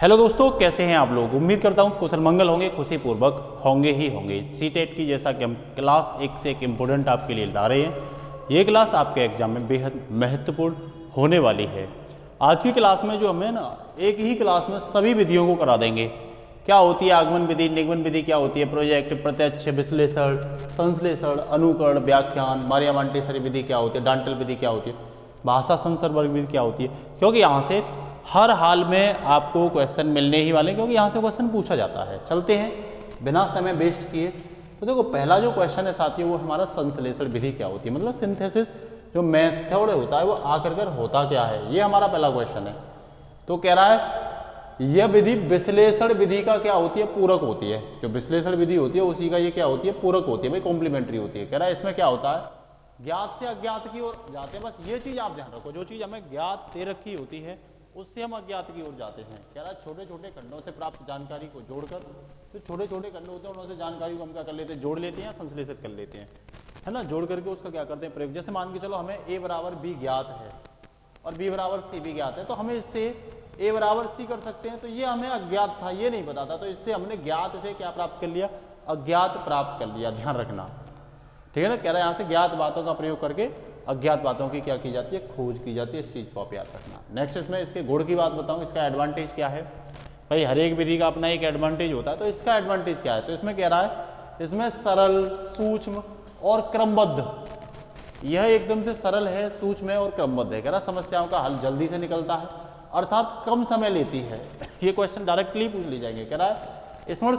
Hello दोस्तों, कैसे हैं आप लोग। उम्मीद करता हूं कुशल मंगल होंगे, खुशीपूर्वक होंगे ही होंगे। सीटेट की जैसा कि हम क्लास एक से एक इम्पोर्टेंट आपके लिए ला रहे हैं। ये क्लास आपके एग्जाम में बेहद महत्वपूर्ण होने वाली है। आज की क्लास में जो हमें ना एक ही क्लास में सभी विधियों को करा देंगे। क्या होती है आगमन विधि, निगमन विधि क्या होती है, प्रोजेक्ट, प्रत्यक्ष, विश्लेषण, संश्लेषण, अनुकरण, व्याख्यान, मारिया मॉन्टेसरी विधि क्या होती है, डांटल विधि क्या होती है, भाषा संसर्ग विधि क्या होती है। क्योंकि यहाँ से हर हाल में आपको क्वेश्चन मिलने ही वाले, क्योंकि यहाँ से क्वेश्चन पूछा जाता है। चलते हैं बिना समय वेस्ट किए। तो देखो, पहला जो क्वेश्चन है साथियों वो हमारा संश्लेषण विधि क्या होती है, मतलब सिंथेसिस जो मेथड होता है वो आकर होता क्या है, ये हमारा पहला क्वेश्चन है। तो कह रहा है यह विधि विश्लेषण विधि का क्या होती है, पूरक होती है। जो विश्लेषण विधि होती है उसी का ये क्या होती है, पूरक होती है, भाई कॉम्प्लीमेंट्री होती है। कह रहा है इसमें क्या होता है, ज्ञात से अज्ञात की ओर जाते हैं। बस ये चीज आप ध्यान रखो, जो चीज हमें ज्ञात दे रखी होती है उससे हम अज्ञात की ओर जाते हैं। कह रहा है छोटे छोटे खंडों से प्राप्त जानकारी को जोड़कर, तो छोटे छोटे खंड होते हैं उनसे जानकारी को हम क्या कर लेते हैं, जोड़ लेते हैं, संश्लेषित कर लेते हैं, है ना। जोड़ करके उसका क्या करते हैं, प्रयोग। जैसे मान के चलो हमें a बराबर b ज्ञात है और b बराबर c भी ज्ञात है, तो हमें इससे a बराबर c कर सकते हैं। तो ये हमें अज्ञात था, ये नहीं पता था, तो इससे हमने ज्ञात से क्या प्राप्त कर लिया, अज्ञात प्राप्त कर लिया। ध्यान रखना, ठीक है ना। कह रहा है यहाँ से ज्ञात बातों का प्रयोग करके अज्ञात बातों की क्या की जाती है, खोज की जाती है। इस चीज को आप याद रखना। नेक्स्ट इसमें इसके गुण की बात बताऊं, इसका एडवांटेज क्या है। भाई हर एक विधि का अपना एक एडवांटेज होता है, तो इसका एडवांटेज क्या है। तो इसमें कह रहा है इसमें सरल, सूक्ष्म और क्रमबद्ध, यह एकदम से सरल है, सूक्ष्म है और क्रमबद्ध है। कह रहा समस्याओं का हल जल्दी से निकलता है, अर्थात कम समय लेती है। ये क्वेश्चन डायरेक्टली पूछ ली जाएंगे। कह रहा है स्मरण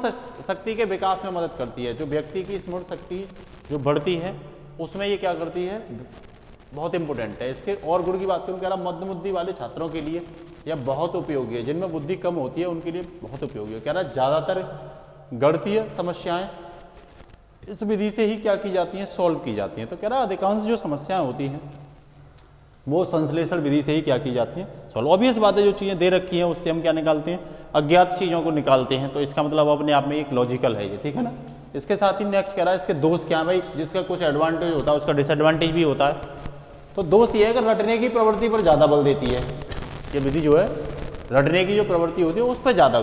शक्ति के विकास में मदद करती है। जो व्यक्ति की स्मरण शक्ति जो बढ़ती है उसमें ये क्या करती है, बहुत इंपॉर्टेंट है। इसके और गुण की बात करूं, कह रहा मध्य बुद्धि वाले छात्रों के लिए यह बहुत उपयोगी है। जिनमें बुद्धि कम होती है उनके लिए बहुत उपयोगी है। कह रहा ज्यादातर गणितीय समस्याएं इस विधि से ही क्या की जाती हैं, सॉल्व की जाती हैं। तो कह रहा अधिकांश जो समस्याएं होती हैं वो संश्लेषण विधि से ही क्या की जाती हैं, सॉल्व। ऑब्वियस बात है, जो चीज़ें दे रखी हैं उससे हम क्या निकालते हैं, अज्ञात चीज़ों को निकालते हैं। तो इसका मतलब अपने आप में एक लॉजिकल है ये, ठीक है ना। इसके साथ ही नेक्स्ट कह रहा है इसके दोष क्या है। भाई जिसका कुछ एडवांटेज होता है उसका डिसएडवांटेज भी होता है। तो दोष ये है कि रटने की प्रवृत्ति पर ज़्यादा बल देती है। ये विधि जो है रटने की जो प्रवृत्ति होती है उस पर ज़्यादा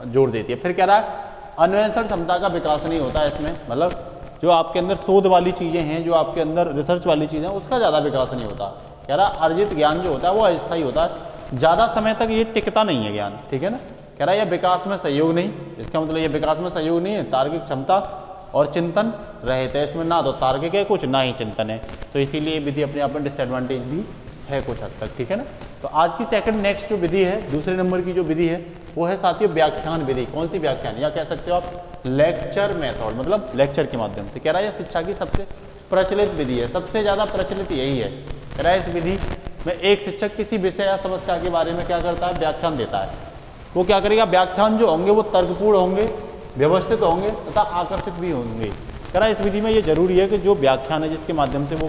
जोर देती है। फिर कह रहा है अन्वेषण क्षमता का विकास नहीं होता है इसमें, मतलब जो आपके अंदर शोध वाली चीज़ें हैं, जो आपके अंदर रिसर्च वाली चीज़ें हैं, उसका ज़्यादा विकास नहीं होता। कह रहा अर्जित ज्ञान जो होता है वो अस्थायी होता है, ज़्यादा समय तक ये टिकता नहीं है ज्ञान, ठीक है ना। कह रहा है यह विकास में सहयोग नहीं, इसका मतलब ये विकास में सहयोग नहीं है। तार्किक क्षमता और चिंतन रहित है, इसमें ना तो तार्किक है कुछ, ना ही चिंतन है। तो इसीलिए विधि अपने आप में डिसएडवांटेज भी है कुछ हद तक, ठीक है ना। तो आज की सेकंड नेक्स्ट जो विधि है, दूसरे नंबर की जो विधि है वो है साथियों व्याख्यान विधि। कौन सी व्याख्यान, या कह सकते हो आप लेक्चर मेथड, मतलब लेक्चर के माध्यम से। कह रहा है यह शिक्षा की सबसे प्रचलित विधि है, सबसे ज़्यादा प्रचलित यही है। कह रहा है इस विधि में एक शिक्षक किसी विषय या समस्या के बारे में क्या करता है, व्याख्यान देता है। वो क्या करेगा, व्याख्यान जो होंगे वो तर्कपूर्ण होंगे, व्यवस्थित होंगे तथा आकर्षित भी होंगे। कह रहा है इस विधि में ये जरूरी है कि जो व्याख्यान है जिसके माध्यम से वो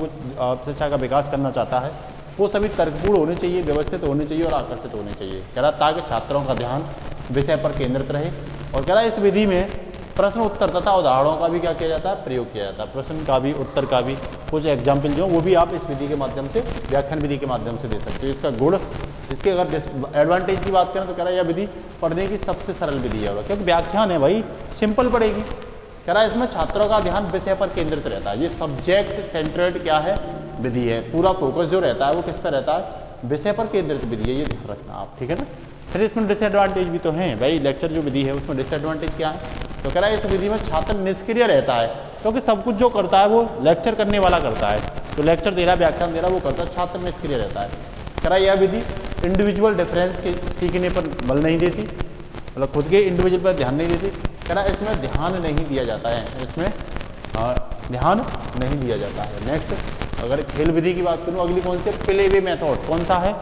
शिक्षा का विकास करना चाहता है वो सभी तर्कपूर्ण होने चाहिए, व्यवस्थित होने चाहिए और आकर्षित होने चाहिए। कह रहा ताकि छात्रों का ध्यान विषय पर केंद्रित रहे। और कह रहा है इस विधि में प्रश्न उत्तर तथा उदाहरणों का भी क्या किया जाता है, प्रयोग किया जाता है। प्रश्न का भी, उत्तर का भी, कुछ एग्जाम्पल जो वो भी आप इस विधि के माध्यम से, व्याख्यान विधि के माध्यम से दे सकते हो। इसका गुण, इसके अगर एडवांटेज की बात करें तो कह रहा है यह विधि पढ़ने की सबसे सरल विधि है, क्योंकि व्याख्यान है भाई, सिंपल पड़ेगी। कह रहा है इसमें छात्रों का ध्यान विषय पर केंद्रित रहता है। ये सब्जेक्ट सेंट्रेड क्या है, विधि है। पूरा फोकस जो रहता है वो किस पर रहता है, विषय पर केंद्रित विधि है, ये ध्यान रखना आप, ठीक है ना। फिर इसमें डिसएडवांटेज भी तो हैं भाई, लेक्चर जो विधि है उसमें डिसएडवांटेज क्या है। तो कह रहा है इस विधि में छात्र निष्क्रिय रहता है, क्योंकि सब कुछ जो करता है वो लेक्चर करने वाला करता है, जो लेक्चर दे रहा है, व्याख्यान दे रहा है वो करता है, छात्र निष्क्रिय रहता है। कह रहा है यह विधि इंडिविजुअल डिफरेंस के सीखने पर बल नहीं देती, मतलब खुद के इंडिविजुअल पर ध्यान नहीं देती। कह रहा है इसमें ध्यान नहीं दिया जाता है, इसमें ध्यान नहीं दिया जाता है। नेक्स्ट अगर खेल विधि की बात करूँ, अगली कौन सी है, प्ले वे मेथड। कौन सा है,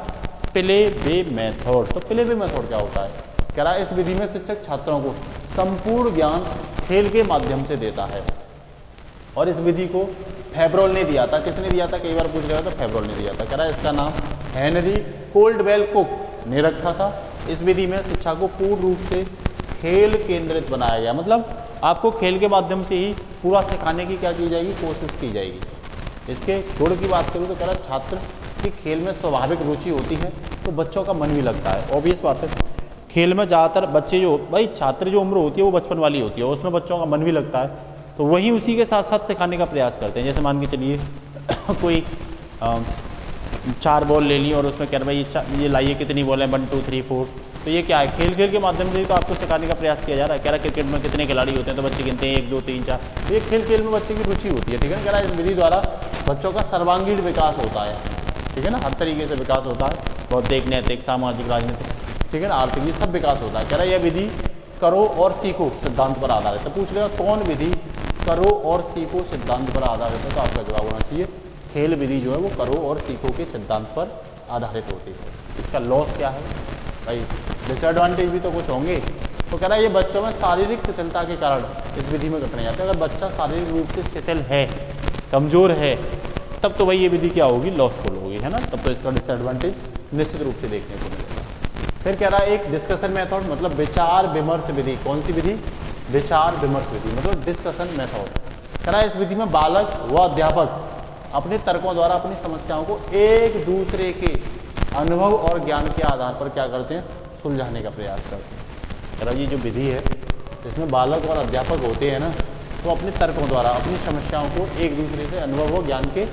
प्ले वे मेथड। तो प्ले वे मेथड क्या होता है। कह रहा है इस विधि में शिक्षक छात्रों को संपूर्ण ज्ञान खेल के माध्यम से देता है। और इस विधि को फेब्रोल ने दिया था, किसने दिया था, कई बार पूछ रहा था, फेब्रोल ने दिया था। कह रहा है इसका नाम हेनरी कोल्डवेल कुक ने रखा था। इस विधि में शिक्षा को पूर्ण रूप से खेल केंद्रित बनाया गया, मतलब आपको खेल के माध्यम से ही पूरा सिखाने की क्या की जाएगी, कोशिश की जाएगी। इसके गुण की बात करूँ तो कह रहा छात्र की खेल में स्वाभाविक रुचि होती है तो बच्चों का मन भी लगता है, ऑब्वियस बात है। खेल में ज़्यादातर बच्चे जो भाई छात्र जो उम्र होती है वो बचपन वाली होती है, उसमें बच्चों का मन भी लगता है, तो वही उसी के साथ साथ सिखाने का प्रयास करते हैं। जैसे मान के चलिए कोई 4 बॉल ले ली और उसमें कह रहे भाई ये लाइए कितनी बॉल है 1 2 3 4, तो ये क्या है, खेल खेल के माध्यम से तो आपको सिखाने का प्रयास किया जा रहा है। कह रहा है क्रिकेट में कितने खिलाड़ी होते हैं, तो बच्चे गिनते हैं 1 2 3 4, तो ये खेल खेल में बच्चे की रुचि होती है, ठीक है ना। कह रहा है इस विधि द्वारा बच्चों का सर्वांगीण विकास होता है, ठीक है ना, हर तरीके से विकास होता है, बौद्धिक, नैतिक, सामाजिक, राजनीतिक, ठीक है ना, आर्थिक, ये सब विकास होता है। कह रहा है यह विधि करो और सीखो सिद्धांत पर आधारित है। तो पूछ लेगा कौन विधि करो और सीखो सिद्धांत पर आधारित है, तो आपका जवाब होना चाहिए खेल विधि जो है वो करो और सीखो के सिद्धांत पर आधारित होती है। इसका लॉस क्या है भाई, डिसएडवांटेज भी तो कुछ होंगे। तो कह रहा है ये बच्चों में शारीरिक शिथिलता के कारण इस विधि में घटने जाते हैं। अगर बच्चा शारीरिक रूप से शिथिल है, कमज़ोर है, तब तो भाई ये विधि क्या होगी, लॉसफुल होगी, है ना, तब तो इसका डिसएडवांटेज निश्चित रूप से देखने को मिलेगा। फिर कह रहा है एक डिस्कशन मेथड, मतलब विचार विमर्श विधि। कौन सी विधि, विचार विमर्श विधि, मतलब डिस्कशन मेथड। कह रहा है इस विधि में बालक व अध्यापक अपने तर्कों द्वारा अपनी समस्याओं को एक दूसरे के अनुभव और ज्ञान के आधार पर क्या करते हैं, सुलझाने का प्रयास करते हैं। कह रहा ये जो विधि है इसमें बालक और अध्यापक होते हैं ना, तो अपने तर्कों द्वारा अपनी समस्याओं को एक दूसरे से अनुभव और ज्ञान के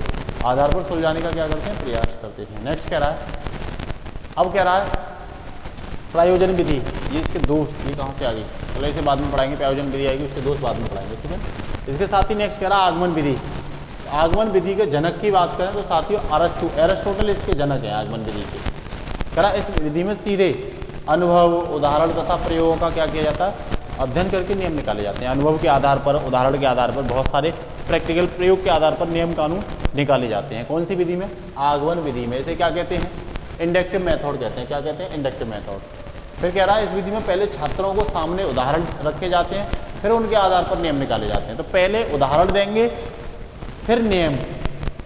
आधार पर सुलझाने का क्या करते हैं, प्रयास करते हैं। नेक्स्ट कह रहा है, अब कह रहा है प्रयोजन विधि। ये इसके दोस्त, ये कहाँ से आ गई, चलो इसे बाद में पढ़ाएंगे, प्रयोजन विधि आएगी, उसके दोस्त बाद में पढ़ाएंगे, ठीक है। इसके साथ ही नेक्स्ट कह रहा है आगमन विधि। आगमन विधि के जनक की बात करें तो साथियों एरिस्टोटल इसके जनक हैं आगमन विधि के। कह रहा इस विधि में सीधे अनुभव, उदाहरण तथा प्रयोगों का क्या किया जाता है, अध्ययन करके नियम निकाले जाते हैं। अनुभव के आधार पर, उदाहरण के आधार पर, बहुत सारे प्रैक्टिकल प्रयोग के आधार पर नियम कानून निकाले जाते हैं। कौन सी विधि में, आगमन विधि में। इसे क्या कहते हैं, इंडक्टिव मेथड कहते हैं। क्या कहते हैं, इंडक्टिव मेथड। फिर कह रहा है इस विधि में पहले छात्रों को सामने उदाहरण रखे जाते हैं, फिर उनके आधार पर नियम निकाले जाते हैं। तो पहले उदाहरण देंगे फिर नियम,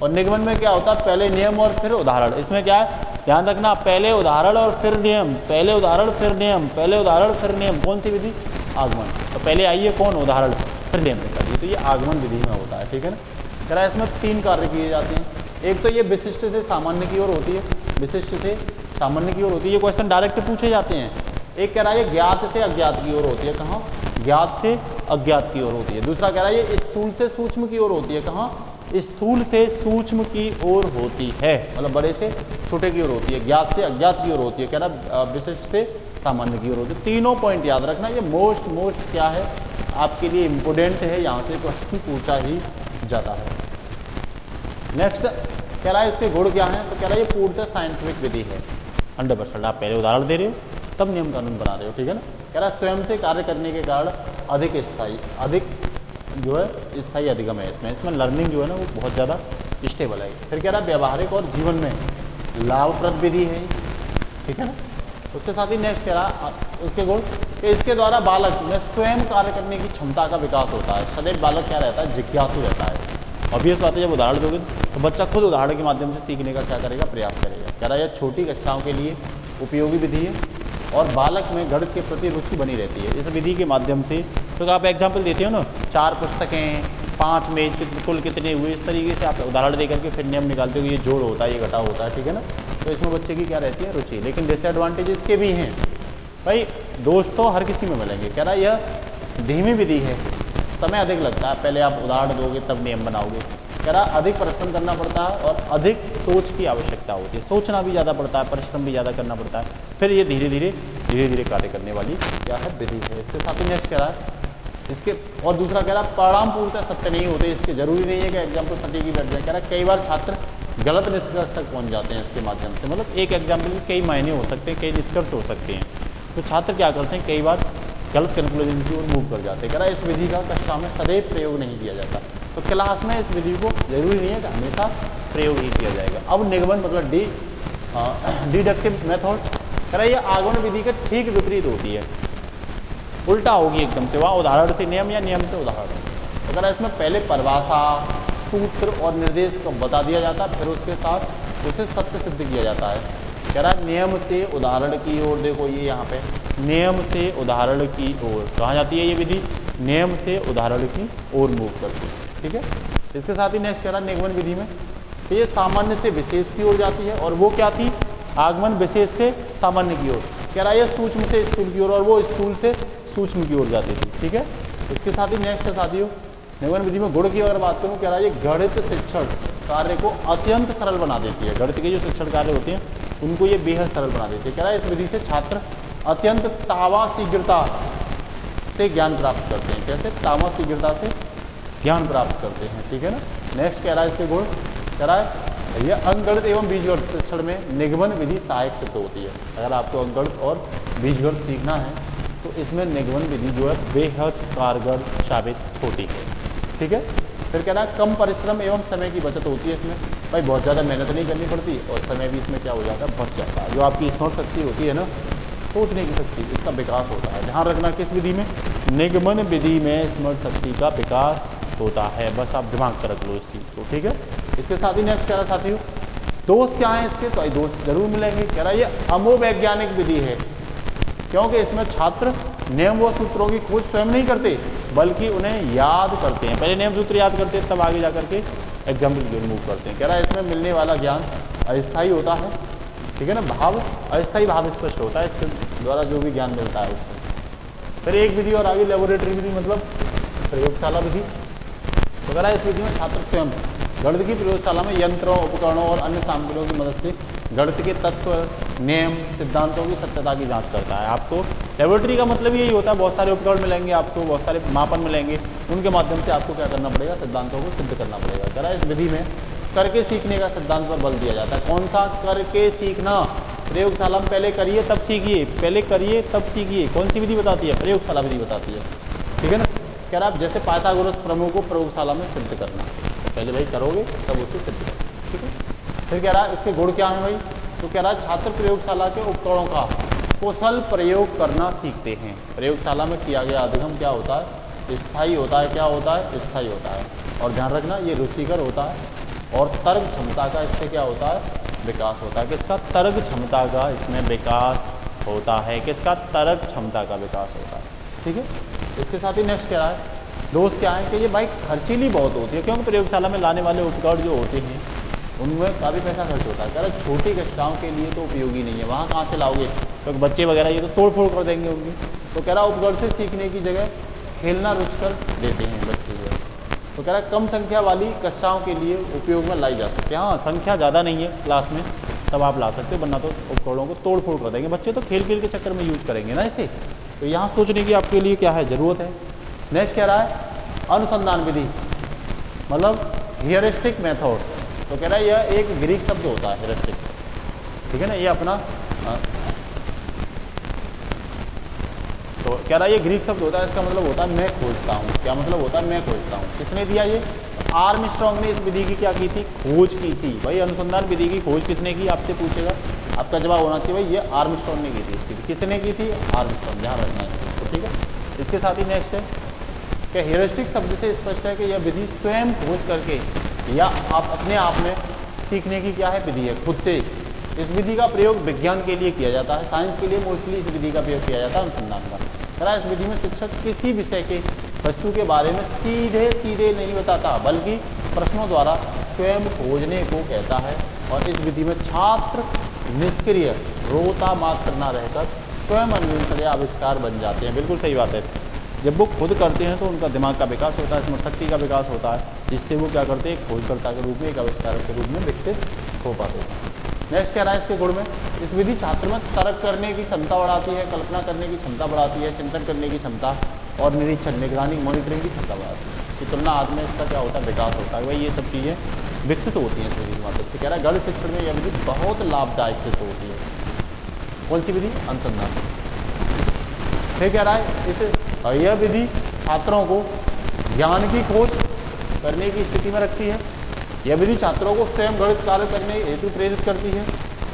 और निगमन में क्या होता है, पहले नियम और फिर उदाहरण। इसमें क्या है, ध्यान रखना, पहले उदाहरण और फिर नियम, पहले उदाहरण फिर नियम, पहले उदाहरण फिर नियम। कौन सी विधि, आगमन। तो पहले आइए कौन, उदाहरण, फिर नियम निकालिए, तो ये आगमन विधि में होता है, ठीक है ना। कह रहा है इसमें 3 कार्य किए जाते हैं। एक तो ये विशिष्ट से सामान्य की ओर होती है, विशिष्ट से सामान्य की ओर होती है, ये क्वेश्चन डायरेक्ट पूछे जाते हैं। एक कह रहा है ये ज्ञात से अज्ञात की ओर होती है, कहाँ, ज्ञात से अज्ञात की ओर होती है। दूसरा कह रहा है ये स्थूल से सूक्ष्म की ओर होती है, कहाँ, स्थूल से सूक्ष्म की ओर होती है, मतलब बड़े से छोटे की ओर होती है। ज्ञात से अज्ञात की ओर होती है, कह रहा विशिष्ट से सामान्य की ओर होती है। तीनों पॉइंट याद रखना, ये मोस्ट क्या है आपके लिए इम्पोर्टेंट है, यहाँ से क्वेश्चन पूछा ही जाता है। नेक्स्ट कह रहा है इसके गुण क्या है, तो कह रहा है ये पूर्णतः साइंटिफिक विधि है, 100%। आप पहले उदाहरण दे रहे हो तब नियम कानून बना रहे हो, ठीक है ना। कह रहा है स्वयं से कार्य करने के कारण अधिक स्थायी, अधिक जो है स्थायी अधिगम है इसमें लर्निंग जो है ना वो बहुत ज़्यादा स्टेबल है। फिर कह रहा है व्यवहारिक और जीवन में लाभप्रद विधि है, ठीक है ना। उसके साथ ही नेक्स्ट कह रहा उसके गुण कि इसके द्वारा बालक में स्वयं कार्य करने की क्षमता का विकास होता है। सदैव बालक क्या रहता है, जिज्ञासु रहता है। ऑब्वियस बात है, जब उदाहरण दोगे तो बच्चा खुद उदाहरण के माध्यम से सीखने का क्या करेगा, प्रयास करेगा। कह रहा है यह छोटी कक्षाओं के लिए उपयोगी विधि है और बालक में गणित के प्रति रुचि बनी रहती है इस विधि के माध्यम से। तो आप एग्जाम्पल देते हो ना, 4 पुस्तकें, 5 मेज, कुल कितने हुए, इस तरीके से आप उदाहरण दे करके फिर नियम निकालते हो, ये जोड़ होता है, ये घटाव होता है, ठीक है ना। तो इसमें बच्चे की क्या रहती है, रुचि। लेकिन डिसएडवांटेज इसके भी हैं भाई, दोस्तों हर किसी में मिलेंगे। कह रहा है यह धीमी विधि है, समय अधिक लगता है, पहले आप उदाहरण दोगे तब नियम बनाओगे। कह रहा अधिक परिश्रम करना पड़ता है और अधिक सोच की आवश्यकता होती है, सोचना भी ज़्यादा पड़ता है, परिश्रम भी ज़्यादा करना पड़ता है। फिर ये धीरे धीरे कार्य करने वाली क्या है, विधि है। इसके साथ ही नेक्स्ट कह रहा है इसके, और दूसरा कह रहा है परिणाम पूर्णतः सत्य नहीं होते इसके, जरूरी नहीं है कि एग्जाम्पल सटीक ही बैठ जाए। कह रहा है कई बार छात्र गलत निष्कर्ष तक पहुँच जाते हैं इसके माध्यम से, मतलब एक एग्जाम्पल के कई मायने हो सकते हैं, कई निष्कर्ष हो सकते हैं। तो छात्र क्या करते हैं, कई बार गलत कंक्लूजन की ओर मूव कर जाते हैं। कह रहा है इस विधि का कक्षा में सदैव प्रयोग नहीं किया जाता, तो क्लास में इस विधि को जरूरी नहीं है कि हमेशा प्रयोग ही किया जाएगा। अब निगमन मतलब डिडक्टिव मेथड, कह रहा है ये आगमन विधि के ठीक विपरीत होती है, उल्टा होगी एकदम से, वहाँ उदाहरण से नियम या नियम से उदाहरण। तो कह रहा है इसमें पहले परिभाषा, सूत्र और निर्देश को बता दिया जाता है, फिर उसके साथ उसे सत्य सिद्ध किया जाता है। कह रहा है नियम से उदाहरण की ओर, देखो ये यहाँ पे नियम से उदाहरण की ओर कहाँ जाती है ये विधि, नियम से उदाहरण की ओर मूव करती है, ठीक है। इसके साथ ही नेक्स्ट कह रहा है निगमन विधि में ये सामान्य से विशेष की ओर जाती है, और वो क्या थी, आगमन विशेष से सामान्य की ओर। कह रहा है ये सूक्ष्म से स्थूल की ओर और वो स्थूल से सूक्ष्म की ओर जाती थी। ठीक है, इसके साथ ही नेक्स्ट है साथियों निगमन विधि में गुण की अगर बात करूँ, कह रहा है ये गणित शिक्षण कार्य को अत्यंत सरल बना देती है। गणित के जो शिक्षण कार्य होते हैं उनको ये बेहद सरल बना देती है। कह रहा है इस विधि से छात्र अत्यंत तावा शीघ्रता से ज्ञान प्राप्त करते हैं। कैसे? तावा शीघ्रता से ज्ञान प्राप्त करते हैं। ठीक है ना। नेक्स्ट कह रहा है इसके गुण, कह रहा है यह अंकगणित एवं बीजगणित शिक्षण में निगमन विधि सहायक सिद्ध होती है। अगर आपको अंकगणित और बीजगणित सीखना है तो इसमें निगमन विधि जो है बेहद कारगर साबित होती है। ठीक है। फिर कह रहा है कम परिश्रम एवं समय की बचत होती है इसमें। भाई बहुत ज़्यादा मेहनत नहीं करनी पड़ती और समय भी इसमें क्या हो जाता है, बच जाता है। जो आपकी स्मरण शक्ति होती है ना, सोचने की शक्ति, इसका विकास होता है। ध्यान रखना किस विधि में, निगमन विधि में स्मरण शक्ति का विकास होता है। बस आप दिमाग पर रख लो इस चीज़ को। ठीक है। इसके साथ ही नेक्स्ट कह रहा साथियों दोष क्या है इसके, तो दोष जरूर मिलेंगे। कह रहा है ये अमोवैज्ञानिक विधि है क्योंकि इसमें छात्र नियम व सूत्रों की खोज स्वयं नहीं करते बल्कि उन्हें याद करते हैं। पहले नियम सूत्र याद करते हैं तब आगे जाकर के एग्जाम्पल की ओर मूव करते हैं। कह रहा है इसमें मिलने वाला ज्ञान अस्थायी होता है। ठीक है ना। भाव अस्थायी भाव स्पष्ट होता है इसके द्वारा जो भी ज्ञान मिलता है उससे। फिर एक विधि और आगे लेबोरेटरी विधि मतलब प्रयोगशाला विधि। तो कह रहा है इस विधि में छात्र स्वयं गणित की प्रयोगशाला में यंत्रों उपकरणों और अन्य सामग्रियों की मदद से गणित के तत्व नियम सिद्धांतों की सत्यता की जांच करता है। आपको लेबोरेटरी का मतलब यही होता है, बहुत सारे उपकरण मिलेंगे आपको, बहुत सारे मापन मिलेंगे, उनके माध्यम से आपको क्या करना पड़ेगा, सिद्धांतों को सिद्ध करना पड़ेगा। कह रहा है इस विधि में करके सीखने का सिद्धांत पर बल दिया जाता है। कौन सा? करके सीखना। प्रयोगशाला में पहले करिए तब सीखिए, पहले करिए तब सीखिए। कौन सी विधि बताती है? प्रयोगशाला विधि बताती है। ठीक है ना। कह रहा है जैसे पाइथागोरस प्रमेय को प्रयोगशाला में सिद्ध करना, पहले भाई करोगे तब उसे सिद्ध करोगे। ठीक है। फिर कह रहा है इसके गुण क्या है भाई, तो कह रहा है छात्र प्रयोगशाला के उपकरणों का कुशल प्रयोग करना सीखते हैं। प्रयोगशाला में किया गया अधिगम क्या होता है, स्थायी होता है। क्या होता है? स्थायी होता है। और ध्यान रखना ये रुचिकर होता है और तर्क क्षमता का इससे क्या होता है, विकास होता है। किसका? तर्क क्षमता का इसमें विकास होता है। किसका? तर्क क्षमता का विकास होता है। ठीक है। इसके साथ ही नेक्स्ट क्या है, दोष क्या है कि ये बाइक खर्चीली बहुत होती है क्योंकि प्रयोगशाला में लाने वाले उपकरण जो होते हैं उनमें काफ़ी पैसा खर्च होता है। कह रहा छोटी कक्षाओं के लिए तो उपयोगी नहीं है, वहाँ कहाँ से लाओगे, क्योंकि बच्चे वगैरह ये तो तोड़ फोड़ कर देंगे उनकी। तो कह रहा उपकरण से सीखने की जगह खेलना रुचकर लेते हैं बच्चे जो है। तो कह रहा कम संख्या वाली कक्षाओं के लिए उपयोग में लाई जा सकती है। हाँ, संख्या ज़्यादा नहीं है क्लास में तब आप ला सकते हो, वरना तो उपकरणों को तोड़ फोड़ कर देंगे बच्चे, तो खेल खेल के चक्कर में यूज करेंगे ना इसे। तो यहाँ सोचने की आपके लिए क्या है, ज़रूरत है। नेक्स्ट कह रहा है अनुसंधान विधि मतलब हियरिस्टिक मेथड। तो कह रहा है यह एक ग्रीक शब्द होता है हियरिस्टिक। ठीक है ना। ये अपना तो कह रहा है ये ग्रीक शब्द होता है, इसका मतलब होता है मैं खोजता हूँ। क्या मतलब होता है? मैं खोजता हूँ। किसने दिया ये? आर्मस्ट्रांग ने इस विधि की क्या की थी, खोज की थी। भाई अनुसंधान विधि की खोज किसने की, आपसे पूछेगा, आपका जवाब होना चाहिए भाई ये आर्मस्ट्रांग ने की थी। इसकी किसने की थी? आर्मस्ट्रांग। ध्यान रखना है तो। ठीक है। इसके साथ ही नेक्स्ट है कि ह्यूरिस्टिक शब्द से स्पष्ट है कि यह विधि स्वयं खोज करके या आप अपने आप में सीखने की क्या है, विधि है, खुद से। इस विधि का प्रयोग विज्ञान के लिए किया जाता है, साइंस के लिए मोस्टली इस विधि का प्रयोग किया जाता है अनुसंधान का। कह इस विधि में शिक्षक किसी विषय के वस्तु के बारे में सीधे सीधे नहीं बताता बल्कि प्रश्नों द्वारा स्वयं खोजने को कहता है। और इस विधि में छात्र निष्क्रिय रोता मात्र न रहकर स्वयं अन्वेषण या आविष्कार बन जाते हैं। बिल्कुल सही बात है। जब वो खुद करते हैं तो उनका दिमाग का विकास होता है, स्मरण शक्ति का विकास होता है, जिससे वो क्या करते हैं, खोजकर्ता के रूप में, एक आविष्कारक के रूप में विकसित हो पाते हैं। नेक्स्ट कह रहा है इसके गुण में, इस विधि छात्र में तर्क करने की क्षमता बढ़ाती है, कल्पना करने की क्षमता बढ़ाती है, चिंतन करने की क्षमता और निरीक्षण निगरानी मॉनिटरिंग की क्षमता बढ़ाती है। कि तुलना आदि में इसका क्या होता है, विकास होता है। भाई ये सब चीज़ें विकसित होती हैं इस विधि की मदद से। कह रहा है गणित शिक्षण में यह विधि बहुत लाभदायक सिद्ध होती है। कौन सी विधि? अनुसंधान। फिर कह रहा है इस यह विधि छात्रों को ज्ञान की खोज करने की स्थिति में रखती है। यह विधि छात्रों को स्वयं गणित कार्य करने हेतु प्रेरित करती है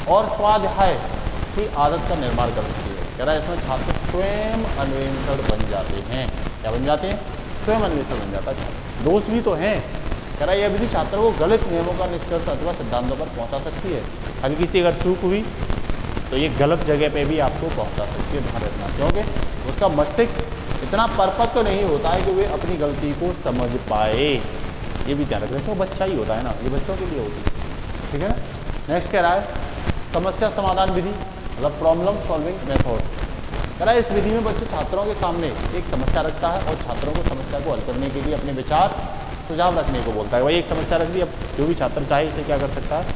और स्वाध्याय की आदत का निर्माण करती है। कह रहा है इसमें छात्र स्वयं अन्वेषण बन जाते हैं। क्या बन जाते हैं? स्वयं अन्वेषण बन जाता है। दोष भी तो हैं। कह रहा है यह विधि छात्रों को गलत नियमों का निष्कर्ष अथवा सिद्धांतों पर पहुंचा सकती है। हल्की सी अगर चूक हुई तो ये गलत जगह पे भी आपको पहुंचा सकती है। ध्यान रखना, क्योंकि उसका मस्तिष्क इतना परफेक्ट तो नहीं होता है कि वे अपनी गलती को समझ पाए। ये भी ध्यान रखना, तो बच्चा ही होता है ना, ये बच्चों के लिए होती है। ठीक है ना। नेक्स्ट कह रहा है समस्या समाधान विधि। मतलब प्रॉब्लम सॉल्विंग मेथड। कह रहा है इस विधि में बच्चे छात्रों के सामने एक समस्या रखता है और छात्रों को समस्या को हल करने के लिए अपने विचार सुझाव रखने को बोलता है। भाई एक समस्या रख दी, अब जो भी छात्र चाहे इसे क्या कर सकता है,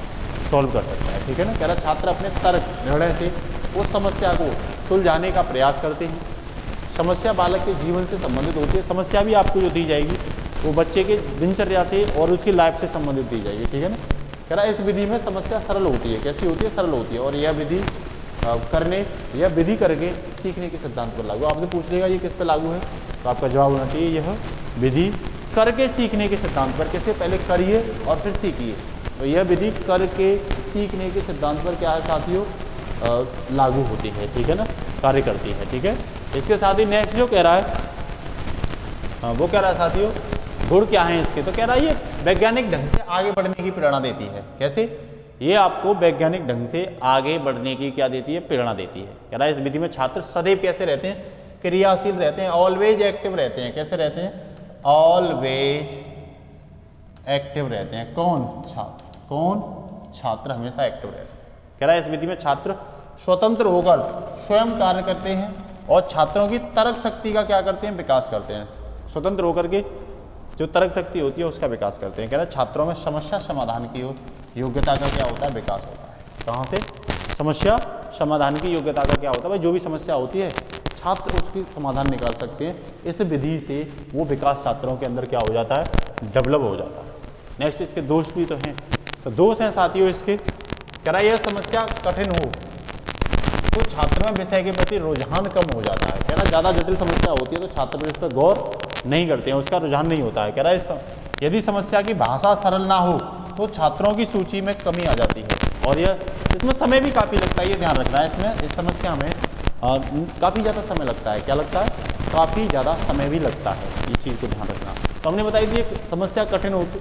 सॉल्व कर सकता है। ठीक है ना। कह रहा छात्र अपने तर्क निर्णय से उस समस्या को सुलझाने का प्रयास करते हैं। समस्या बालक के जीवन से संबंधित होती है। समस्या भी आपको जो दी जाएगी वो बच्चे के दिनचर्या से और उसकी लाइफ से संबंधित दी जाएगी। ठीक है ना। कह रहा है इस विधि में समस्या सरल होती है। कैसी होती है? सरल होती है। और यह विधि विधि करके सीखने के सिद्धांत पर लागू। आपने पूछ लेगा ये किस पे लागू है, तो आपका जवाब होना चाहिए यह विधि करके सीखने के सिद्धांत पर। कैसे? पहले करिए और फिर सीखिए। तो यह विधि करके सीखने के सिद्धांत पर क्या है साथियों, लागू होती है। ठीक है ना, कार्य करती है। ठीक है। इसके साथ ही नेक्स्ट जो कह रहा है वो कह रहा है साथियों गुण क्या है इसके, तो कह रहा है ये वैज्ञानिक ढंग से आगे बढ़ने की प्रेरणा देती है। कैसे? ये आपको वैज्ञानिक ढंग से आगे बढ़ने की क्या देती है, प्रेरणा देती है। कह रहा है इस विधि में छात्र सदैव कैसे रहते हैं, क्रियाशील रहते हैं, ऑलवेज एक्टिव रहते हैं। कैसे रहते हैं? ऑलवेज एक्टिव रहते हैं। कौन? छात्र। कौन? छात्र हमेशा एक्टिव रहते हैं। कह रहा है इस विधि में छात्र स्वतंत्र होकर स्वयं कार्य करते हैं और छात्रों की तर्क शक्ति का क्या करते हैं, विकास करते हैं। स्वतंत्र होकर के जो तर्क शक्ति होती है उसका विकास करते हैं। कह रहा है छात्रों में समस्या समाधान की योग्यता का क्या होता है, विकास होता है। कहाँ से? समस्या समाधान की योग्यता का क्या होता है, भाई जो भी समस्या होती है छात्र उसकी समाधान निकाल सकते हैं। इस विधि से वो विकास छात्रों के अंदर क्या हो जाता है, डेवलप हो जाता है। नेक्स्ट इसके दोष भी तो हैं, तो दोष हैं साथियों इसके। कह रहा है यह समस्या कठिन हो तो छात्र में विषय के प्रति रुझान कम हो जाता है। कह रहा है ज़्यादा जटिल समस्या होती है तो छात्र इस पर गौर नहीं करते हैं, उसका रुझान नहीं होता है। कह रहा है यदि समस्या की भाषा सरल ना हो तो छात्रों की सूची में कमी आ जाती है और यह इसमें समय भी काफ़ी लगता है। ये ध्यान रखना है, इसमें इस समस्या में काफ़ी ज़्यादा समय लगता है। क्या लगता है? काफ़ी ज़्यादा समय भी लगता है। ये चीज़ को ध्यान रखना। तो हमने बताई थी समस्या कठिन होती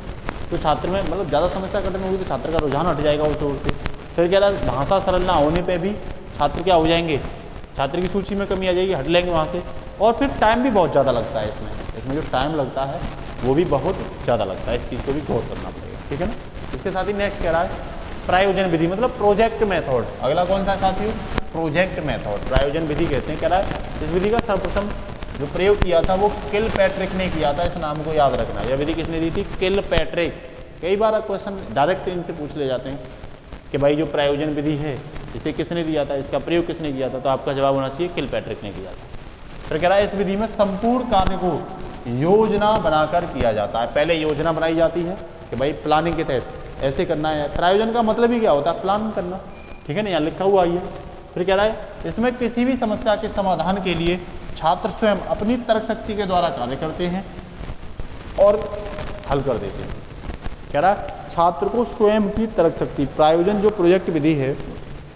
तो छात्र में मतलब ज़्यादा समस्या कठिन होगी तो छात्र का रुझान हट जाएगा उस ओर से। फिर कह रहा है भाषा सरल ना होने पर भी छात्र क्या हो जाएंगे, छात्र की सूची में कमी आ जाएगी, हट लेंगे वहाँ से। और फिर टाइम भी बहुत ज़्यादा लगता है इसमें जो टाइम लगता है वो भी बहुत ज़्यादा लगता है। इस चीज़ को भी गौर करना पड़ेगा। ठीक है ना। इसके साथ ही नेक्स्ट कह रहा है प्रायोजन विधि मतलब प्रोजेक्ट मेथड। अगला कौन सा साथियों? Project method. प्रायोजन विधि कहते हैं। कह रहा है इस विधि का सर्वप्रथम जो प्रयोग किया था वो किलपैट्रिक ने किया था। इस नाम को याद रखना। यह विधि किसने दी थी? किलपैट्रिक। कई बार क्वेश्चन डायरेक्ट इनसे पूछ ले जाते हैं कि भाई जो प्रायोजन विधि है इसे किसने दिया था, इसका प्रयोग किसने किया था, तो आपका जवाब होना चाहिए किलपैट्रिक ने किया था। फिर कह रहा है इस विधि में संपूर्ण कार्य को योजना बनाकर किया जाता है। पहले योजना बनाई जाती है कि भाई प्लानिंग के तहत ऐसे करना है। प्रायोजन का मतलब ही क्या होता है? प्लान करना। ठीक है ना, यहाँ लिखा हुआ ही है। फिर कह रहा है इसमें किसी भी समस्या के समाधान के लिए छात्र स्वयं अपनी तर्क शक्ति के द्वारा कार्य करते हैं और हल कर देते हैं। कह रहा है छात्र को स्वयं की तर्क शक्ति, प्रायोजन जो प्रोजेक्ट विधि है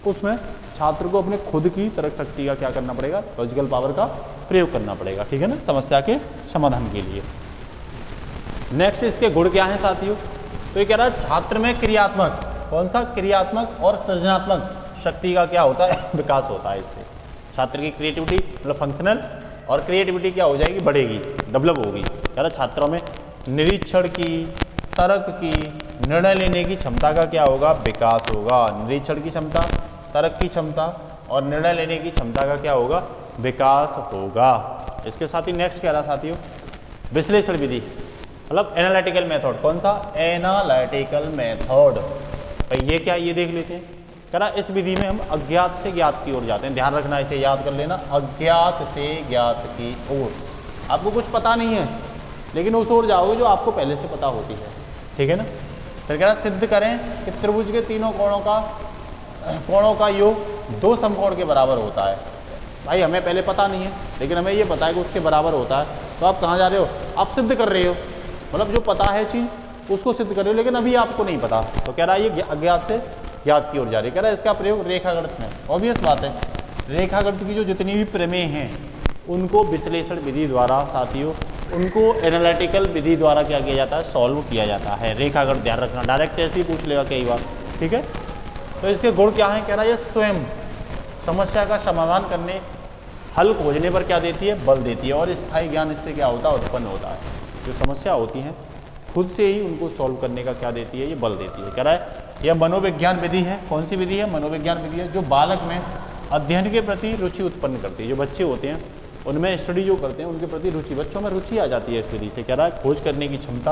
उसमें छात्र को अपने खुद की तर्क शक्ति का क्या करना पड़ेगा, लॉजिकल पावर का प्रयोग करना पड़ेगा। ठीक है ना, समस्या के समाधान के लिए। नेक्स्ट इसके गुण क्या हैं साथियों? तो ये कह रहा है छात्र में क्रियात्मक, कौन सा? क्रियात्मक और सृजनात्मक शक्ति का क्या होता है, विकास होता है। इससे छात्र की क्रिएटिविटी मतलब फंक्शनल और क्रिएटिविटी क्या हो जाएगी, बढ़ेगी, डेवलप होगी। कह रहा छात्रों में निरीक्षण की, तर्क की, निर्णय लेने की क्षमता का क्या होगा, विकास होगा। निरीक्षण की क्षमता, तर्क की क्षमता और निर्णय लेने की क्षमता का क्या होगा, विकास होगा। इसके साथ ही नेक्स्ट कह रहा साथियों विश्लेषण विधि मतलब एनालिटिकल मेथड। कौन सा? Analytical method. भाई ये क्या, ये देख लेते हैं। कह रहा इस विधि में हम अज्ञात से ज्ञात की ओर जाते हैं। ध्यान रखना, इसे याद कर लेना, अज्ञात से ज्ञात की ओर। आपको कुछ पता नहीं है लेकिन उस ओर जाओगे जो आपको पहले से पता होती है। ठीक है ना। फिर कह रहा सिद्ध करें कि त्रिभुज के तीनों कोणों का योग दो समकोण के बराबर होता है। भाई हमें पहले पता नहीं है लेकिन हमें ये पता है कि उसके बराबर होता है। तो आप कहाँ जा रहे हो? आप सिद्ध कर रहे हो, मतलब जो पता है चीज़ उसको सिद्ध कर रहे हो लेकिन अभी आपको नहीं पता। तो कह रहा है ये अज्ञात से ज्ञात की ओर जा रही है। कह रहा है इसका प्रयोग रेखागणित में, ऑब्वियस बात है, रेखागणित की जो जितनी भी प्रमेय हैं उनको विश्लेषण विधि द्वारा साथियों, उनको एनालिटिकल विधि द्वारा क्या किया जाता है, सॉल्व किया जाता है। रेखागणित ध्यान रखना, डायरेक्ट ऐसे ही पूछ लेगा कई बार। ठीक है। तो इसके गुण क्या हैं? कह रहा है ये स्वयं समस्या का समाधान करने, हल खोजने पर क्या देती है, बल देती है। और स्थायी ज्ञान इससे क्या होता है, उत्पन्न होता है। जो समस्या होती हैं खुद से ही उनको सॉल्व करने का क्या देती है, ये बल देती है। कह रहा है यह मनोविज्ञान विधि है। कौन सी विधि है? मनोविज्ञान विधि है जो बालक में अध्ययन के प्रति रुचि उत्पन्न करती है। जो बच्चे होते हैं उनमें स्टडी जो करते हैं उनके प्रति रुचि, बच्चों में रुचि आ जाती है इस विधि से। कह रहा है खोज करने की क्षमता,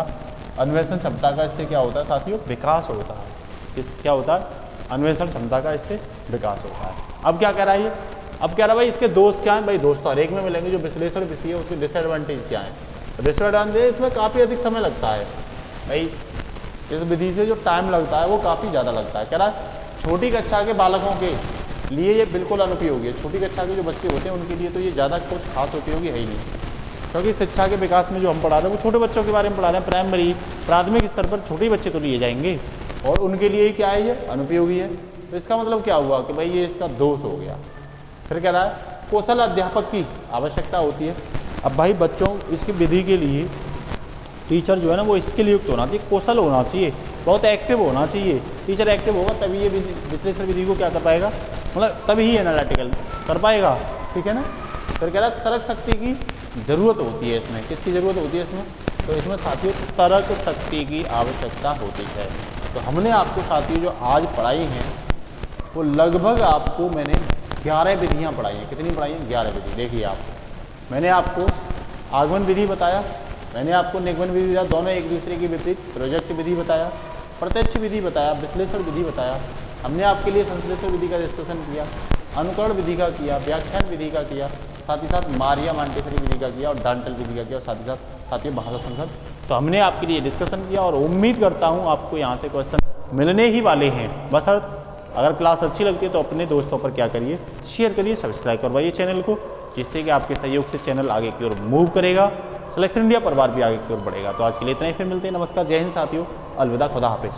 अन्वेषण क्षमता का इससे क्या होता है साथियों, विकास होता है। इस क्या होता है, अन्वेषण क्षमता का इससे विकास होता है। अब क्या कह रहा है ये, अब कह रहा है भाई इसके दोष क्या हैं। भाई दोस्त तो हर एक में मिलेंगे, जो विश्लेषण विधि है उसके डिसएडवांटेज क्या है। डिसएडवांटेज इसमें काफ़ी अधिक समय लगता है भाई, इस विधि से जो टाइम लगता है वो काफ़ी ज़्यादा लगता है। कह रहा है छोटी कक्षा के बालकों के लिए ये बिल्कुल अनुपयोगी है। छोटी कक्षा के जो बच्चे होते हैं उनके लिए तो ये ज़्यादा कुछ खास उपयोगी है ही नहीं, क्योंकि शिक्षा के विकास में जो हम पढ़ा रहे हैं वो छोटे बच्चों के बारे में पढ़ा रहे हैं। प्राइमरी प्राथमिक स्तर पर छोटे बच्चे तो लिए जाएंगे और उनके लिए क्या है, ये अनुपयोगी है। तो इसका मतलब क्या हुआ कि भाई ये इसका दोष हो गया। फिर कह रहा है कौशल अध्यापक की आवश्यकता होती है। अब भाई बच्चों इसकी विधि के लिए टीचर जो है ना वो स्किल युक्त होना चाहिए, कौशल होना चाहिए, बहुत एक्टिव होना चाहिए। टीचर एक्टिव होगा तभी ये विश्लेषण विधि को क्या कर पाएगा, मतलब तभी ही एनालिटिकल कर पाएगा, ठीक है ना। फिर कह रहा है तर्क शक्ति की ज़रूरत होती है इसमें। किसकी ज़रूरत होती है इसमें, तो इसमें साथियों तर्क शक्ति की आवश्यकता होती है। तो हमने आपको साथियों जो आज पढ़ाई हैं वो लगभग आपको मैंने 11 विधियाँ पढ़ाई हैं। कितनी पढ़ाई हैं, 11 विधि। देखिए आप, मैंने आपको आगमन विधि बताया, मैंने आपको निगमन विधि बताया, दोनों एक दूसरे के विपरीत, प्रोजेक्ट विधि बताया, प्रत्यक्ष विधि बताया, विश्लेषण विधि बताया। हमने आपके लिए संश्लेषण विधि का डिस्कशन किया, अनुकरण विधि का किया, व्याख्यान विधि का किया, साथ ही साथ मारिया मॉन्टेसरी विधि का किया और डांटल विधि का किया, और साथ ही साथ साथियों भाषा संघर्ष। तो हमने आपके लिए डिस्कशन किया और उम्मीद करता हूँ आपको यहाँ से क्वेश्चन मिलने ही वाले हैं। बशर्ते अगर क्लास अच्छी लगती है तो अपने दोस्तों पर क्या करिए, शेयर करिए, सब्सक्राइब करवाइए चैनल को, जिससे कि आपके सहयोग से चैनल आगे की ओर मूव करेगा, सिलेक्शन इंडिया परिवार भी आगे की ओर बढ़ेगा। तो आज के लिए इतना ही, फिर मिलते हैं। नमस्कार, जय हिंद साथियों, अलविदा, खुदा हाफिज।